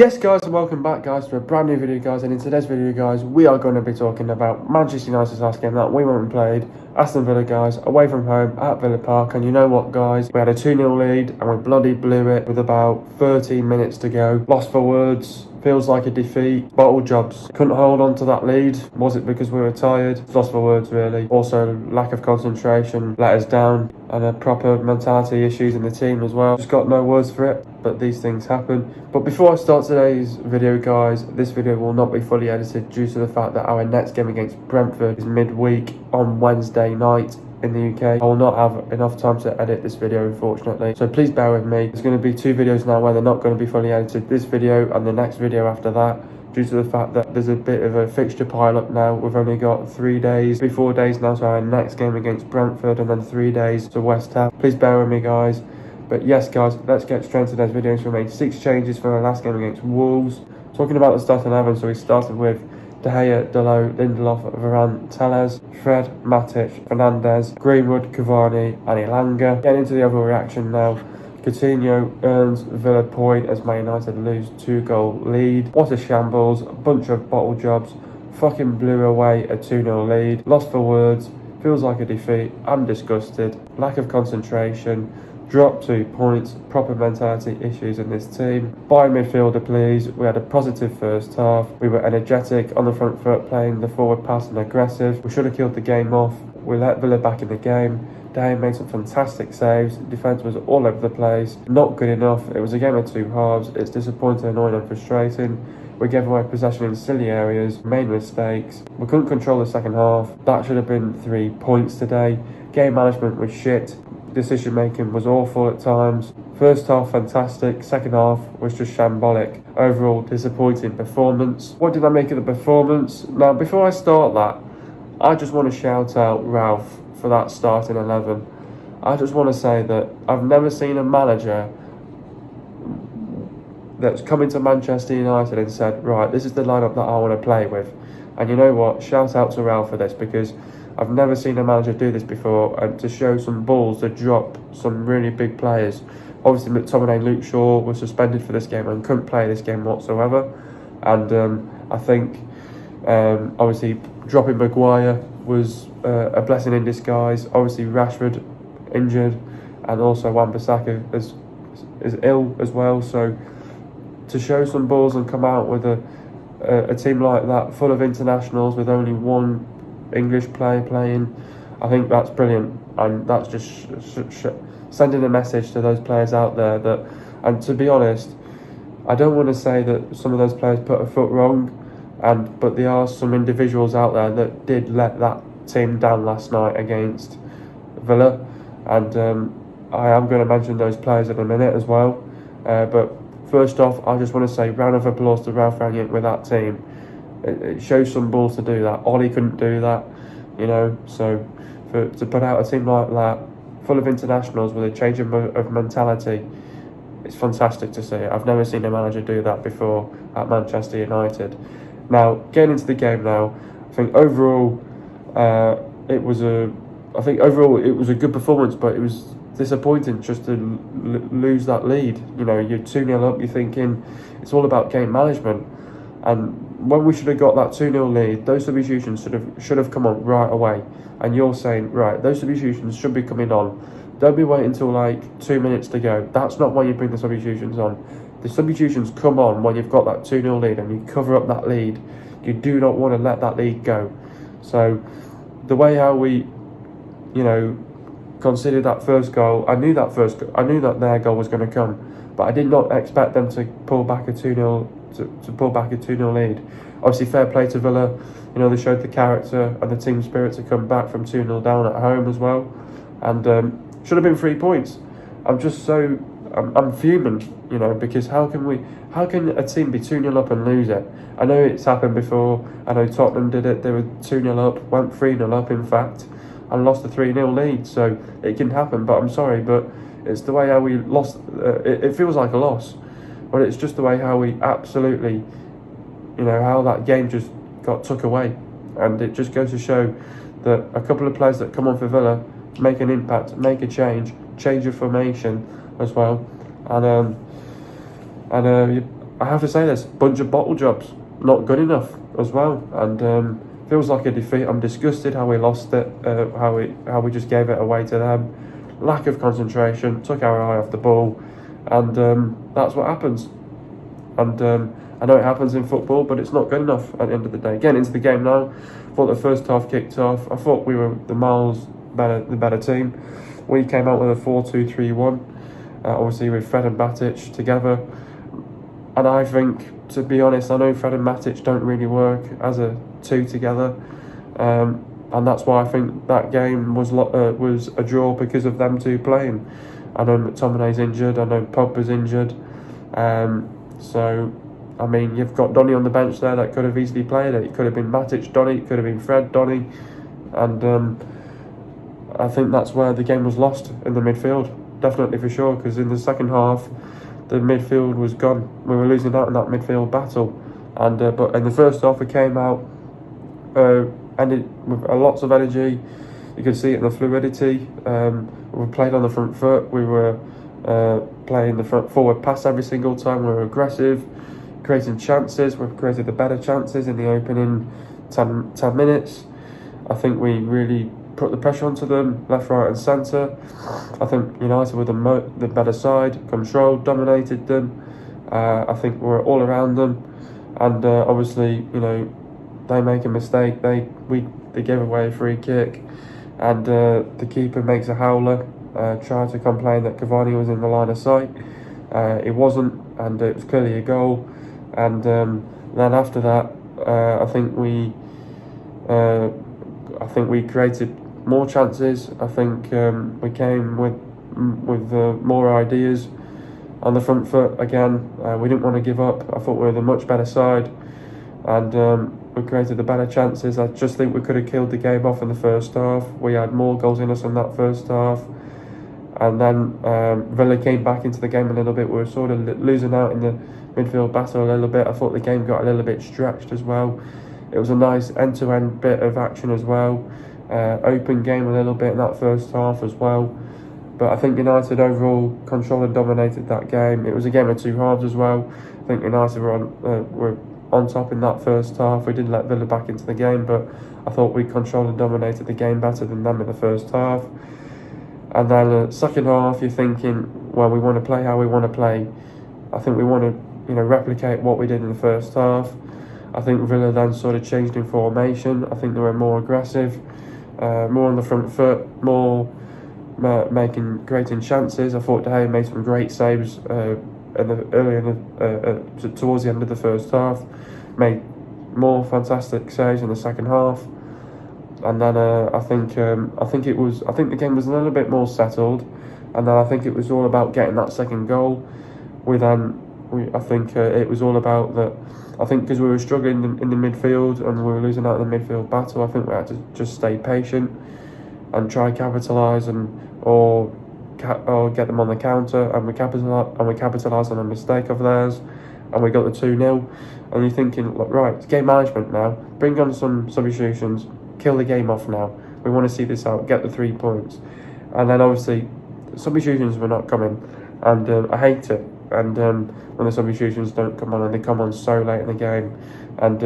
Yes guys, and welcome back guys to a brand new video guys, and in today's video guys we are going to be talking about Manchester United's last game that we went and played, Aston Villa guys, away from home at Villa Park. And you know what guys, we had a 2-0 lead and we bloody blew it with about 13 minutes to go. Lost for words, feels like a defeat, bottle jobs. Couldn't hold on to that lead. Was it because we were tired? Lost for words really. Also lack of concentration let us down, and a proper mentality issues in the team as well. Just got no words for it, but these things happen. But before I start today's video guys, this video will not be fully edited due to the fact that our next game against Brentford is midweek on Wednesday night in the UK. I will not have enough time to edit this video unfortunately, so please bear with me. There's going to be two videos now where they're not going to be fully edited, this video and the next video after that, due to the fact that there's a bit of a fixture pile up now. We've only got 4 days now to our next game against Brentford, and then 3 days to West Ham. Please bear with me guys. But yes guys, let's get straight into today's videos. We made 6 changes for our last game against Wolves. Talking about the starting 11, so we started with De Gea, Dalot, Lindelof, Varane, Telles, Fred, Matic, Fernandez, Greenwood, Cavani and Elanga. Getting into the overreaction now. Coutinho earns Villa point as Man United lose 2-goal lead. What a shambles, a bunch of bottle jobs. Fucking blew away a 2-0 lead. Lost for words, feels like a defeat. I'm disgusted. Lack of concentration. Dropped 2 points, proper mentality issues in this team. Buy midfielder please. We had a positive first half. We were energetic on the front foot, playing the forward pass and aggressive. We should have killed the game off. We let Villa back in the game. De Gea made some fantastic saves. Defence was all over the place. Not good enough. It was a game of 2 halves. It's disappointing, annoying and frustrating. We gave away possession in silly areas, made mistakes. We couldn't control the second half. That should have been 3 points today. Game management was shit. Decision making was awful at times. First half fantastic, second half was just shambolic. Overall disappointing performance. What did I make of the performance? Now before I start that, I just want to shout out Ralph for that starting 11. I just want to say that I've never seen a manager that's come into Manchester United and said, right, this is the lineup that I want to play with. And you know what, shout out to Ralph for this, because I've never seen a manager do this before, and to show some balls to drop some really big players. Obviously McTominay and Luke Shaw were suspended for this game and couldn't play this game whatsoever, and I think obviously dropping Maguire was a blessing in disguise. Obviously Rashford injured, and also Wan-Bissaka is ill as well, so to show some balls and come out with a team like that full of internationals with only one English player playing, I think that's brilliant, and that's just sending a message to those players out there that, and to be honest, I don't want to say that some of those players put a foot wrong, but there are some individuals out there that did let that team down last night against Villa, and I am going to mention those players in a minute as well, but first off I just want to say round of applause to Ralph Rangnick with that team. It shows some balls to do that. Ollie couldn't do that, you know, so to put out a team like that, full of internationals with a change of mentality, it's fantastic to see. I've never seen a manager do that before at Manchester United. Now, getting into the game now, I think overall it was a good performance, but it was disappointing just to lose that lead. You know, you're 2-0 up, you're thinking it's all about game management. And when we should have got that 2-0 lead, those substitutions should have come on right away. And you're saying, right, those substitutions should be coming on. Don't be waiting until like 2 minutes to go. That's not when you bring the substitutions on. The substitutions come on when you've got that 2-0 lead and you cover up that lead. You do not want to let that lead go. So the way how we, you know, considered that first goal, I knew that their goal was going to come, but I did not expect them to pull back a 2-0 to pull back a 2-0 lead. Obviously fair play to Villa, you know, they showed the character and the team spirit to come back from 2-0 down at home as well, and should have been 3 points. I'm just so I'm fuming, you know, because how can a team be 2-0 up and lose it? I know it's happened before. I know Tottenham did it. They were 2-0 up, went 3-0 up in fact, and lost a 3-0 lead. So it can happen, but I'm sorry, but it's the way how we lost. It feels like a loss, but it's just the way how we absolutely, you know, how that game just got took away. And it just goes to show that a couple of players that come on for Villa make an impact, make a change of formation as well. And I have to say this, bunch of bottle jobs, not good enough as well, and feels like a defeat. I'm disgusted how we lost it, how we just gave it away to them. Lack of concentration, took our eye off the ball, and that's what happens. And I know it happens in football, but it's not good enough at the end of the day. Getting into the game now, thought the first half kicked off. I thought we were the better team. We came out with a 4-2-3-1, obviously with Fred and Matic together. And I think, to be honest, I know Fred and Matic don't really work as a two together, and that's why I think that game was a draw because of them two playing. I know McTominay's injured, I know Pogba's injured, so I mean you've got Donny on the bench there that could have easily played it. It could have been Matic, Donny, it could have been Fred, Donny, and I think that's where the game was lost in the midfield, definitely for sure, because in the second half the midfield was gone. We were losing out in that midfield battle, and but in the first half we came out ended with lots of energy. You could see it in the fluidity. We played on the front foot. We were playing the front forward pass every single time. We were aggressive, creating chances. We created the better chances in the opening 10 minutes. I think we really put the pressure onto them, left, right and centre. I think United were the better side, controlled, dominated them. I think we were all around them, and obviously, they make a mistake. They give away a free kick, and the keeper makes a howler. Tried to complain that Coutinho was in the line of sight. It wasn't, and it was clearly a goal. And then after that, I think we created more chances. I think we came with more ideas on the front foot again. We didn't want to give up. I thought we were the much better side, and we created the better chances. I just think we could have killed the game off in the first half. We had more goals in us in that first half, and then Villa came back into the game a little bit. We were sort of losing out in the midfield battle a little bit. I thought the game got a little bit stretched as well. It was a nice end-to-end bit of action as well. Open game a little bit in that first half as well. But I think United overall controlled and dominated that game. It was a game of two halves as well. I think United were on top in that first half. We didn't let Villa back into the game, but I thought we controlled and dominated the game better than them in the first half. And then second half, you're thinking, well, we want to play how we want to play. I think we want to, replicate what we did in the first half. I think Villa then sort of changed in formation. I think they were more aggressive, more on the front foot, more creating chances. I thought De Gea made some great saves towards the end of the first half. Made more fantastic saves in the second half, and then I think the game was a little bit more settled, and then I think it was all about getting that second goal. I think it was all about that. I think because we were struggling in the midfield and we were losing out in the midfield battle, I think we had to just stay patient and try capitalise or get them on the counter, and we capitalised on a mistake of theirs, and we got the 2-0. And you're thinking, right, it's game management now. Bring on some substitutions, kill the game off now. We want to see this out, get the 3 points. And then obviously substitutions were not coming, and I hate it. And when the substitutions don't come on, and they come on so late in the game, and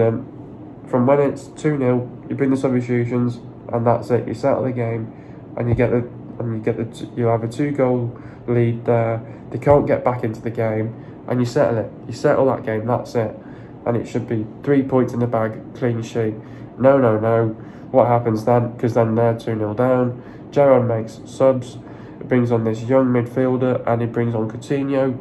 from when it's 2-0, you bring the substitutions, and that's it. You settle the game, and you have a 2-goal lead there. They can't get back into the game, and you settle it. You settle that game. That's it, and it should be 3 points in the bag, clean sheet. No. What happens then? Because then they're 2-0 down. Gerrard makes subs. It brings on this young midfielder, and he brings on Coutinho.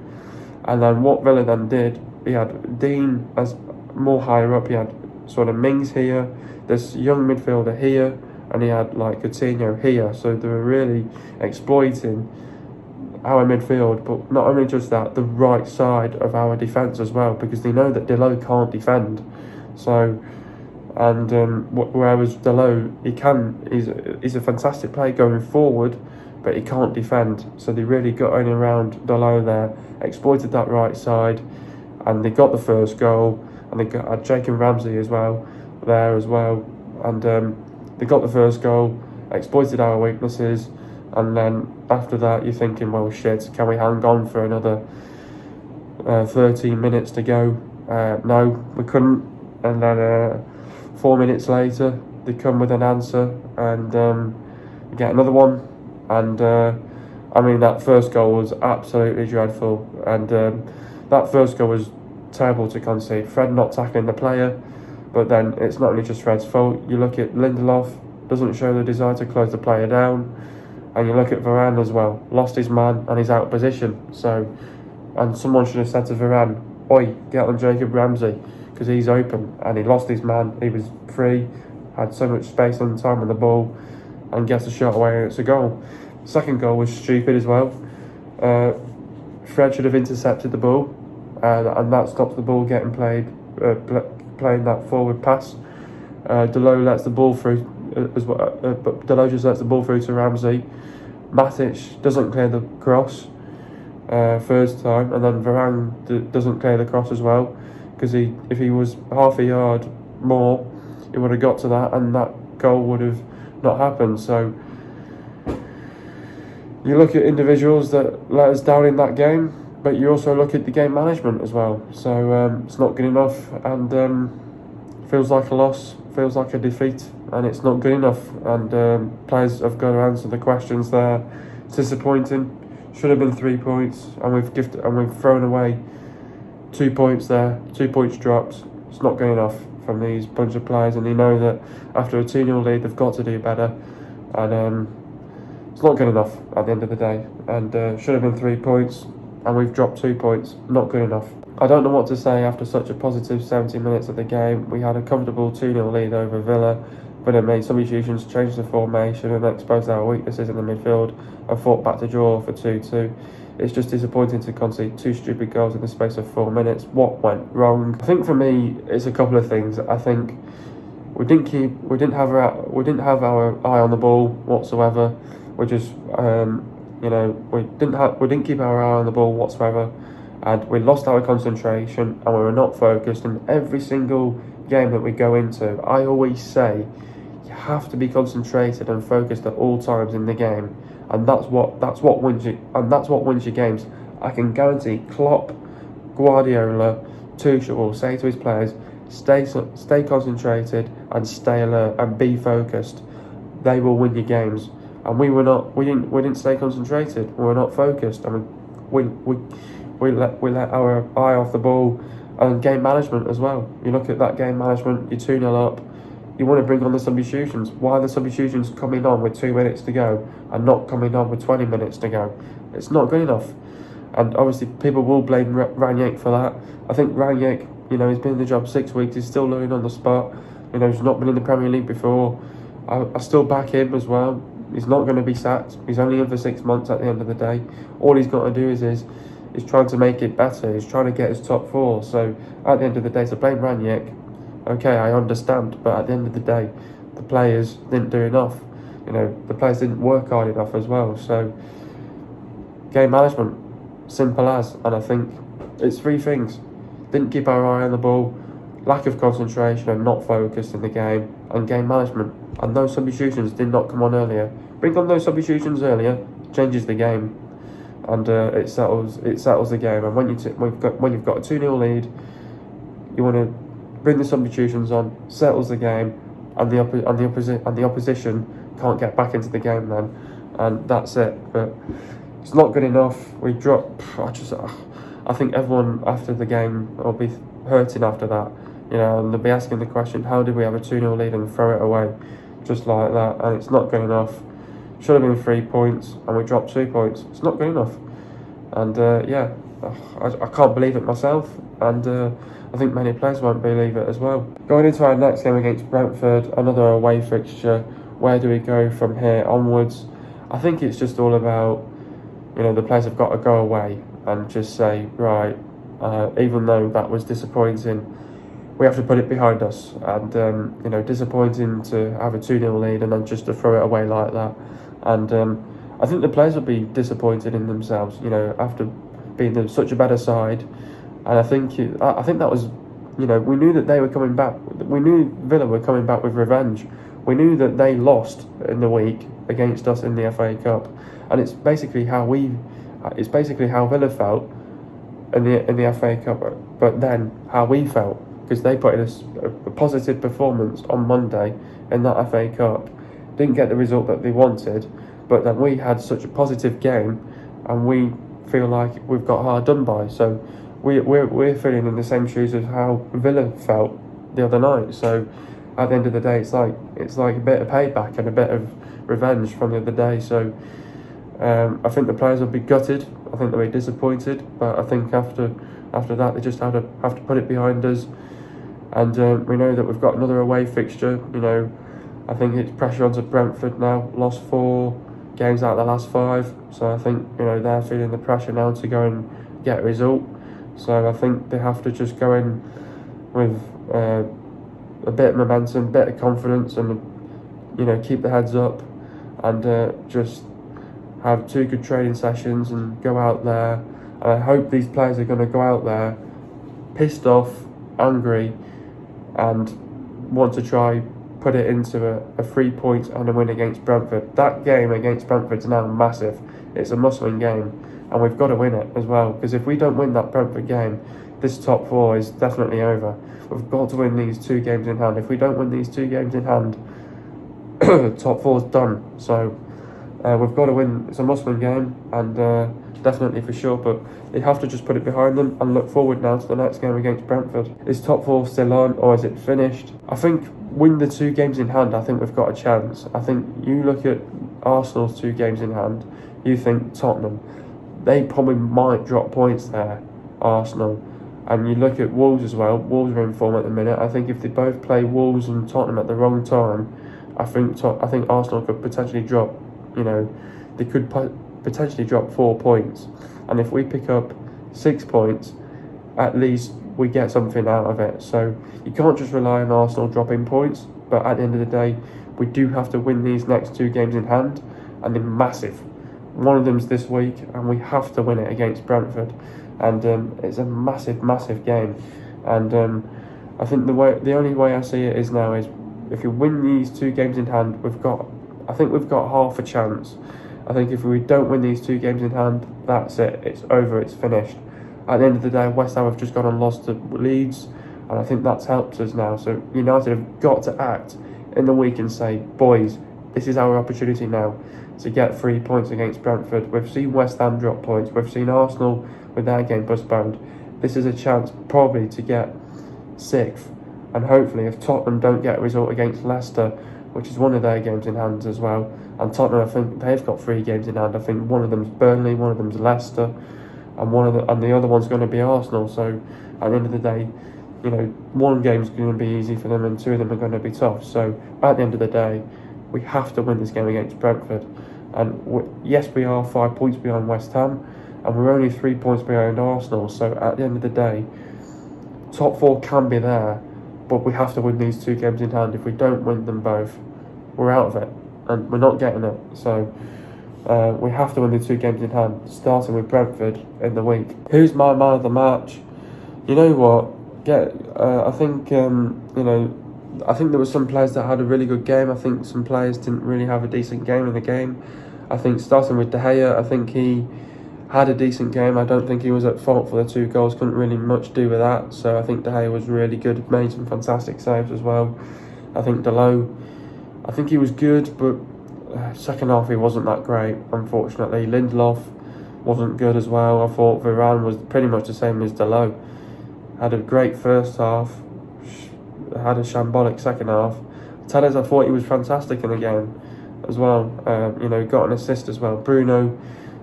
And then what Villa then did, he had Dean as more higher up. He had sort of Mings here, this young midfielder here, and he had like Coutinho here. So they were really exploiting our midfield, but not only just that, the right side of our defence as well, because they know that Delo can't defend. So, and whereas Delo, he's a fantastic player going forward, but he can't defend. So they really got only around Delo there, exploited that right side, and they got the first goal, and they got Jacob Ramsey as well there as well, and they got the first goal, exploited our weaknesses, and then after that you're thinking, well shit, can we hang on for another 13 minutes to go. No, we couldn't. And then 4 minutes later, they come with an answer and get another one. And I mean, that first goal was absolutely dreadful. And that first goal was terrible to concede. Fred not tackling the player, but then it's not only just Fred's fault. You look at Lindelof, doesn't show the desire to close the player down. And you look at Varane as well, lost his man and he's out of position. So, and someone should have said to Varane, "Oi, get on Jacob Ramsey," because he's open, and he lost his man. He was free, had so much space and time on the ball, and gets a shot away and it's a goal. Second goal was stupid as well. Fred should have intercepted the ball, and that stops the ball getting playing that forward pass. Delot lets the ball through as well, but Delot just lets the ball through to Ramsey. Matic doesn't clear the cross first time, and then Varane doesn't clear the cross as well, because if he was half a yard more, he would have got to that, and that goal would have not happened. So you look at individuals that let us down in that game, but you also look at the game management as well. So it's not good enough, and feels like a loss, feels like a defeat, and it's not good enough. And players have got to answer the questions there. It's disappointing. Should have been 3 points, and we've thrown away 2 points there. 2 points dropped. It's not good enough from these bunch of players, and they know that after a 2-0 lead, they've got to do better. And it's not good enough at the end of the day. And should have been 3 points, and we've dropped 2 points. Not good enough. I don't know what to say after such a positive 70 minutes of the game. We had a comfortable 2-0 lead over Villa, but it made substitutions, changed the formation and exposed our weaknesses in the midfield and fought back to draw for 2-2. It's just disappointing to concede 2 stupid goals in the space of 4 minutes. What went wrong? I think for me, it's a couple of things. I think we didn't have our eye on the ball whatsoever. We just we didn't keep our eye on the ball whatsoever. And we lost our concentration, and we were not focused. In every single game that we go into, I always say you have to be concentrated and focused at all times in the game, and that's what wins your games. I can guarantee Klopp, Guardiola, Tuchel will say to his players, stay concentrated and stay alert and be focused. They will win your games. And we didn't stay concentrated. We were not focused. I mean, we let our eye off the ball, and game management as well. You look at that game management, you're 2-0 up, you want to bring on the substitutions. Why are the substitutions coming on with 2 minutes to go and not coming on with 20 minutes to go? It's not good enough. And obviously people will blame Rangnick for that. I think Rangnick, he's been in the job 6 weeks, he's still learning on the spot. He's not been in the Premier League before. I still back him as well. He's not going to be sacked. He's only in for 6 months at the end of the day. All he's got to do is trying to make it better. He's trying to get his top 4. So at the end of the day, to blame Rangnick, okay, I understand. But at the end of the day, the players didn't do enough. The players didn't work hard enough as well. So game management, simple as. And I think it's 3 things. Didn't keep our eye on the ball, lack of concentration and not focused in the game, and game management. And those substitutions did not come on earlier. Bring on those substitutions earlier, changes the game. And it settles the game. And when you've got a 2-0 lead, you want to bring the substitutions on, settles the game, and the opposition can't get back into the game then, and that's it. But it's not good enough. We drop. I think everyone after the game will be hurting after that. And they'll be asking the question: how did we have a 2-0 lead and throw it away just like that? And it's not good enough. Should have been 3 points, and we dropped 2 points. It's not good enough. And I can't believe it myself, and I think many players won't believe it as well. Going into our next game against Brentford, another away fixture. Where do we go from here onwards? I think it's just all about, the players have got to go away and just say, right, even though that was disappointing, we have to put it behind us. And disappointing to have a 2-0 lead and then just to throw it away like that. And I think the players will be disappointed in themselves, after being such a better side. And I think that was, we knew that they were coming back. We knew Villa were coming back with revenge. We knew that they lost in the week against us in the FA Cup, and it's basically how Villa felt in the FA Cup, but then how we felt, because they put in a positive performance on Monday in that FA Cup, didn't get the result that they wanted, but then we had such a positive game, and we feel like we've got hard done by. So we're feeling in the same shoes as how Villa felt the other night. So at the end of the day, it's like a bit of payback and a bit of revenge from the other day. So I think the players will be gutted. I think they'll be disappointed. But I think after that, they just have to put it behind us. And we know that we've got another away fixture. You know, I think it's pressure onto Brentford now. Lost 4 games out of the last 5. So I think, you know, they're feeling the pressure now to go and get a result. So I think they have to just go in with a bit of momentum, a bit of confidence, and, you know, keep the heads up, and just have 2 good training sessions and go out there. And I hope these players are going to go out there pissed off, angry, and want to try put it into a 3 points and a win against Brentford. That game against Brentford is now massive. It's a must-win game, and we've got to win it as well, because if we don't win that Brentford game, this top 4 is definitely over. We've got to win these 2 games in hand. If we don't win these 2 games in hand, top 4 is done. So we've got to win. It's a must-win game, and definitely for sure, but they have to just put it behind them and look forward now to the next game against Brentford. Is top 4 still on, or is it finished? I think win the 2 games in hand, I think we've got a chance. I think you look at Arsenal's 2 games in hand, you think Tottenham, they probably might drop points there, Arsenal. And you look at Wolves as well. Wolves are in form at the minute. I think if they both play Wolves and Tottenham at the wrong time, I think Arsenal could potentially drop, you know, they could potentially drop 4 points. And if we pick up 6 points, at least we get something out of it. So you can't just rely on Arsenal dropping points, but at the end of the day, we do have to win these next 2 games in hand, and they're massive. One of them's this week, and we have to win it against Brentford. And it's a massive, massive game. And I think the only way I see it is now is if you win these 2 games in hand, I think we've got half a chance. I think if we don't win these 2 games in hand, that's it. It's over. It's finished. At the end of the day, West Ham have just gone and lost to Leeds, and I think that's helped us now. So United have got to act in the week and say, boys, this is our opportunity now to get 3 points against Brentford. We've seen West Ham drop points. We've seen Arsenal with their game postponed. This is a chance probably to get 6th, and hopefully if Tottenham don't get a result against Leicester, which is one of their games in hand as well, and Tottenham, I think they've got 3 games in hand. I think one of them's Burnley, one of them's Leicester, and the other one's going to be Arsenal. So at the end of the day, you know, 1 game's going to be easy for them and 2 of them are going to be tough. So at the end of the day, we have to win this game against Brentford. And yes, we are 5 points behind West Ham, and we're only 3 points behind Arsenal. So at the end of the day, top 4 can be there, but we have to win these 2 games in hand. If we don't win them both, we're out of it, and we're not getting it. So we have to win the 2 games in hand, starting with Brentford in the week. Who's my man of the match? You know what? I think I think there were some players that had a really good game. I think some players didn't really have a decent game in the game. I think starting with De Gea, I think he had a decent game. I don't think he was at fault for the 2 goals. Couldn't really much do with that. So I think De Gea was really good. Made some fantastic saves as well. I think Dalot, I think he was good, but second half he wasn't that great, unfortunately. Lindelof wasn't good as well. I thought Varane was pretty much the same as Dalot. Had a great first half, had a shambolic second half. Tellez, I thought he was fantastic in the game as well. Got an assist as well. Bruno,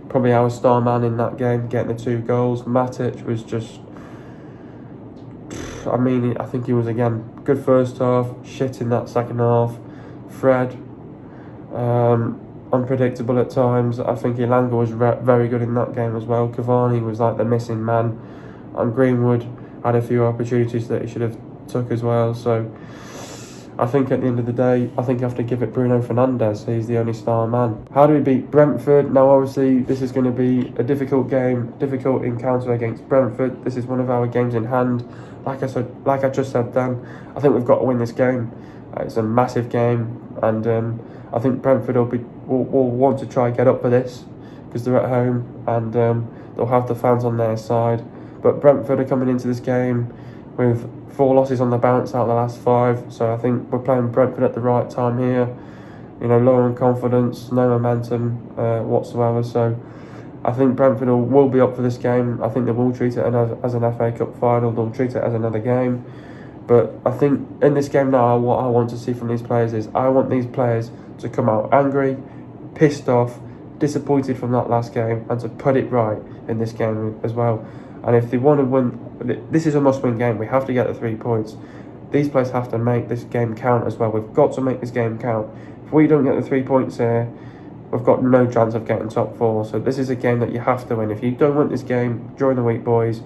probably our star man in that game, getting the 2 goals. Matic was just, I think he was, again, good first half, shit in that second half. Fred, unpredictable at times. I think Elanga was very good in that game as well. Cavani was like the missing man, and Greenwood had a few opportunities that he should have took as well. So I think at the end of the day, I think you have to give it Bruno Fernandes. He's the only star man. How do we beat Brentford? Now obviously this is going to be a difficult game, difficult encounter against Brentford. This is one of our games in hand. Like I just said then, I think we've got to win this game. It's a massive game, and I think Brentford will want to try and get up for this because they're at home, and they'll have the fans on their side. But Brentford are coming into this game with 4 losses on the bounce out of the last 5. So I think we're playing Brentford at the right time here. You know, low on confidence, no momentum whatsoever. So I think Brentford will be up for this game. I think they will treat it as an FA Cup final. They'll treat it as another game. But I think in this game now, what I want to see from these players is I want these players to come out angry, pissed off, disappointed from that last game, and to put it right in this game as well. And if they want to win, this is a must-win game. We have to get the 3 points. These players have to make this game count as well. We've got to make this game count. If we don't get the 3 points here, we've got no chance of getting top 4. So this is a game that you have to win. If you don't win this game during the week, boys,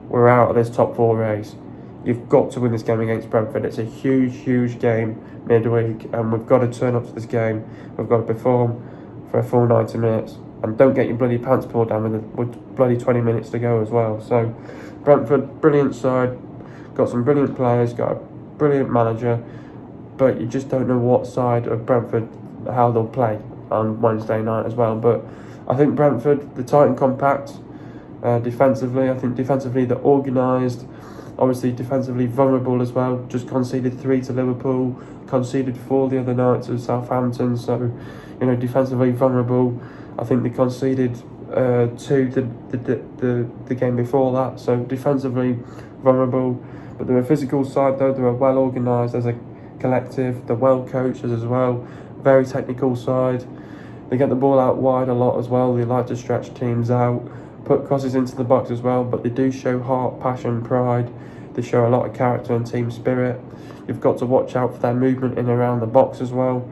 we're out of this top 4 race. You've got to win this game against Brentford. It's a huge, huge game midweek, and we've got to turn up to this game. We've got to perform for a full 90 minutes, and don't get your bloody pants pulled down with bloody 20 minutes to go as well. So Brentford, brilliant side, got some brilliant players, got a brilliant manager, but you just don't know what side of Brentford, how they'll play on Wednesday night as well. But I think Brentford, they're tight and compact defensively. I think defensively they're organised. Obviously defensively vulnerable as well. Just conceded 3 to Liverpool, conceded 4 the other night to Southampton. So, you know, defensively vulnerable. I think they conceded 2 the game before that. So defensively vulnerable. But they're a physical side though. They're well organised as a collective. They're well coached as well. Very technical side. They get the ball out wide a lot as well. They like to stretch teams out, put crosses into the box as well. But they do show heart, passion, pride. They show a lot of character and team spirit. You've got to watch out for their movement in and around the box as well.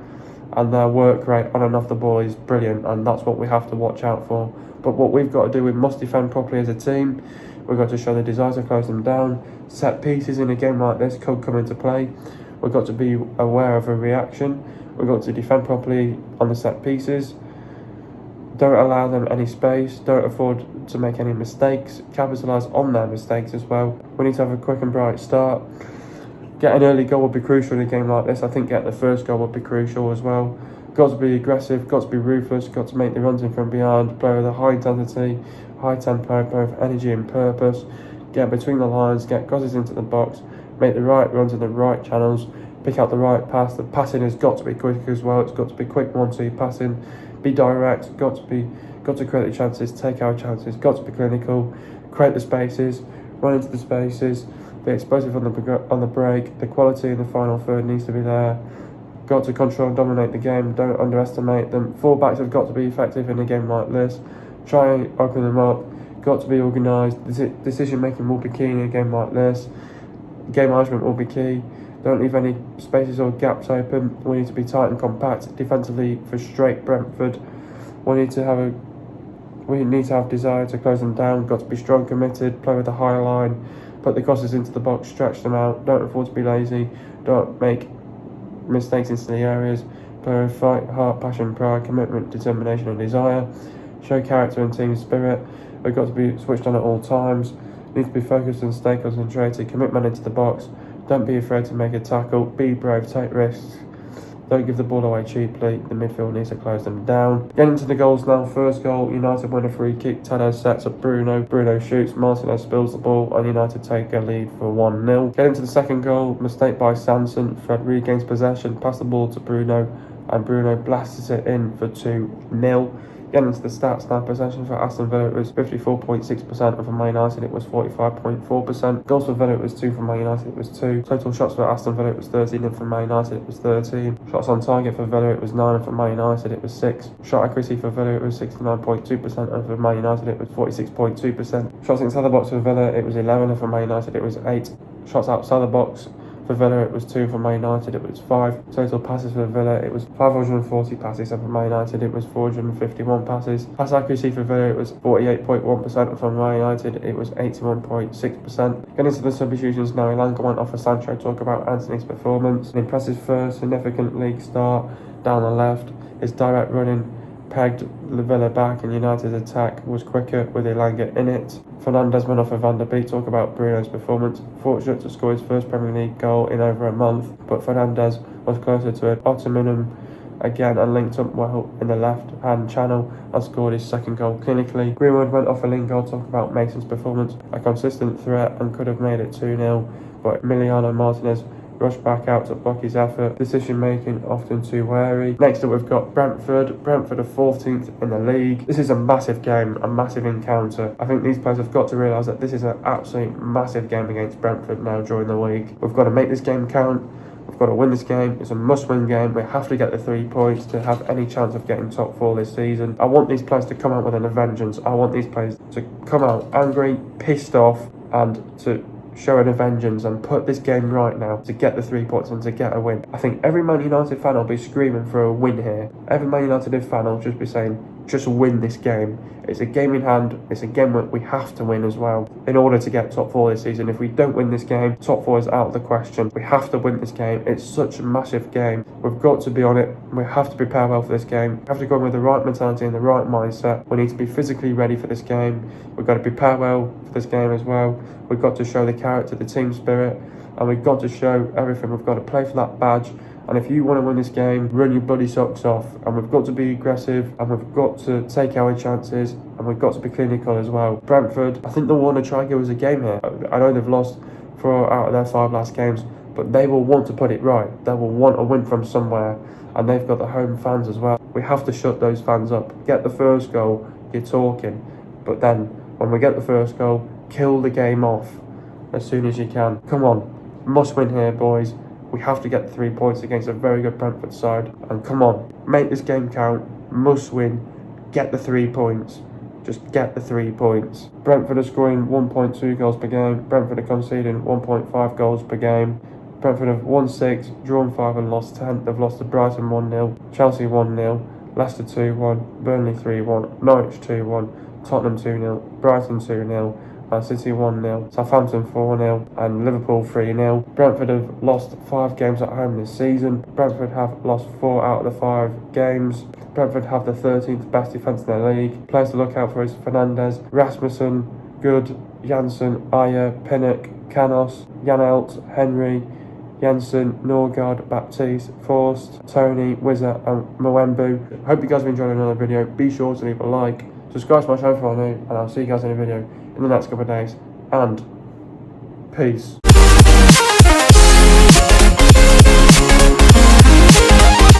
And their work rate on and off the ball is brilliant, and that's what we have to watch out for. But what we've got to do, we must defend properly as a team. We've got to show the desire to close them down. Set pieces in a game like this could come into play. We've got to be aware of a reaction. We've got to defend properly on the set pieces. Don't allow them any space. Don't afford to make any mistakes. Capitalise on their mistakes as well. We need to have a quick and bright start. Get an early goal would be crucial in a game like this. I think getting the first goal would be crucial as well. Got to be aggressive. Got to be ruthless. Got to make the runs in from behind. Play with a high intensity, high tempo, both energy and purpose. Get between the lines. Get crosses into the box. Make the right runs in the right channels. Pick out the right pass. The passing has got to be quick as well. It's got to be quick 1-2 passing. Be direct, got to create the chances, take our chances, got to be clinical, create the spaces, run into the spaces, be explosive on the break. The quality in the final third needs to be there. Got to control and dominate the game, don't underestimate them. Full-backs have got to be effective in a game like this. Try and open them up, got to be organised. Decision making will be key in a game like this. Game management will be key. Don't leave any spaces or gaps open. We need to be tight and compact defensively for straight Brentford. We need to have desire to close them down. Got to be strong, committed, play with the high line, put the crosses into the box, stretch them out. Don't afford to be lazy. Don't make mistakes in silly areas. Play with fight, heart, passion, pride, commitment, determination and desire. Show character and team spirit. We've got to be switched on at all times. Need to be focused and stay concentrated. Commitment into the box. Don't be afraid to make a tackle. Be brave, take risks. Don't give the ball away cheaply. The midfield needs to close them down. Getting into the goals now. First goal, United win a free kick. Tadeo sets up Bruno. Bruno shoots. Martinez spills the ball and United take a lead for 1-0. Getting to the second goal, mistake by Sanson. Fred regains possession, pass the ball to Bruno, and Bruno blasts it in for 2-0. Getting into the stats now, possession for Aston Villa it was 54.6%, and for Man United it was 45.4%. Goals for Villa it was 2, for Man United it was 2. Total shots for Aston Villa it was 13, and for Man United it was 13. Shots on target for Villa it was 9, and for Man United it was 6. Shot accuracy for Villa it was 69.2%, and for Man United it was 46.2%. Shots inside the box for Villa it was 11, and for Man United it was 8. Shots outside the box for Villa it was 2, for Man United it was 5. Total passes for Villa it was 540 passes, and for Man United it was 451 passes. Pass accuracy for Villa it was 48.1%, and for Man United it was 81.6%. Getting into the substitutions now, Elanga went off for Sancho. Talk about Anthony's performance. An impressive first significant league start down the left. His direct running pegged the Villa back, and United's attack was quicker with Elanga in it. Fernandes went off for Van der Beek. Talk about Bruno's performance. Fortunate to score his first Premier League goal in over a month, but Fernandes was closer to an optimum again and linked up well in the left hand channel and scored his second goal clinically. Greenwood went off a Lingard, talking about Mason's performance, a consistent threat and could have made it 2-0, but Emiliano Martinez rushed back out to block his effort. Decision making often too wary. Next up we've got Brentford. Brentford are 14th in the league. This is a massive game, a massive encounter. I think these players have got to realise that this is an absolute massive game against Brentford now during the week. We've got to make this game count. We've got to win this game. It's a must-win game. We have to get the 3 points to have any chance of getting top 4 this season. I want these players to come out with a vengeance. I want these players to come out angry, pissed off, and to show a vengeance and put this game right now to get the 3 points and to get a win. I think every Man United fan will be screaming for a win here. Every Man United fan will just be saying, just win this game. It's a game in hand. It's a game that we have to win as well in order to get top 4 this season. If we don't win this game, top 4 is out of the question. We have to win this game. It's such a massive game. We've got to be on it. We have to prepare well for this game. We have to go in with the right mentality and the right mindset. We need to be physically ready for this game. We've got to prepare well for this game as well. We've got to show the character, the team spirit, and we've got to show everything. We've got to play for that badge. And if you want to win this game, run your bloody socks off. And we've got to be aggressive, and we've got to take our chances, and we've got to be clinical as well. Brentford, I think they'll want to try and give us a game here. I know they've lost 4 out of their 5 last games, but they will want to put it right. They will want a win from somewhere, and they've got the home fans as well. We have to shut those fans up. Get the first goal, you're talking. But then, when we get the first goal, kill the game off as soon as you can. Come on, must win here, boys. We have to get the 3 points against a very good Brentford side. And come on, make this game count. Must win. Get the 3 points. Just get the 3 points. Brentford are scoring 1.2 goals per game. Brentford are conceding 1.5 goals per game. Brentford have won 6, drawn 5 and lost 10. They've lost to Brighton 1-0, Chelsea 1-0, Leicester 2-1, Burnley 3-1, Norwich 2-1, Tottenham 2-0, Brighton 2-0, Man City 1-0, Southampton 4-0 and Liverpool 3-0. Brentford have lost 5 games at home this season. Brentford have lost 4 out of the 5 games. Brentford have the 13th best defence in their league. Players to look out for is Fernandes, Rasmussen, Good, Janssen, Ayer, Pinnock, Canos, Janelt, Henry, Jensen, Norgard, Baptiste, Forst, Tony, Wizard and Mwembu. Hope you guys have enjoyed another video. Be sure to leave a like, subscribe to my channel if you're new, and I'll see you guys in a video in the next couple of days. And peace.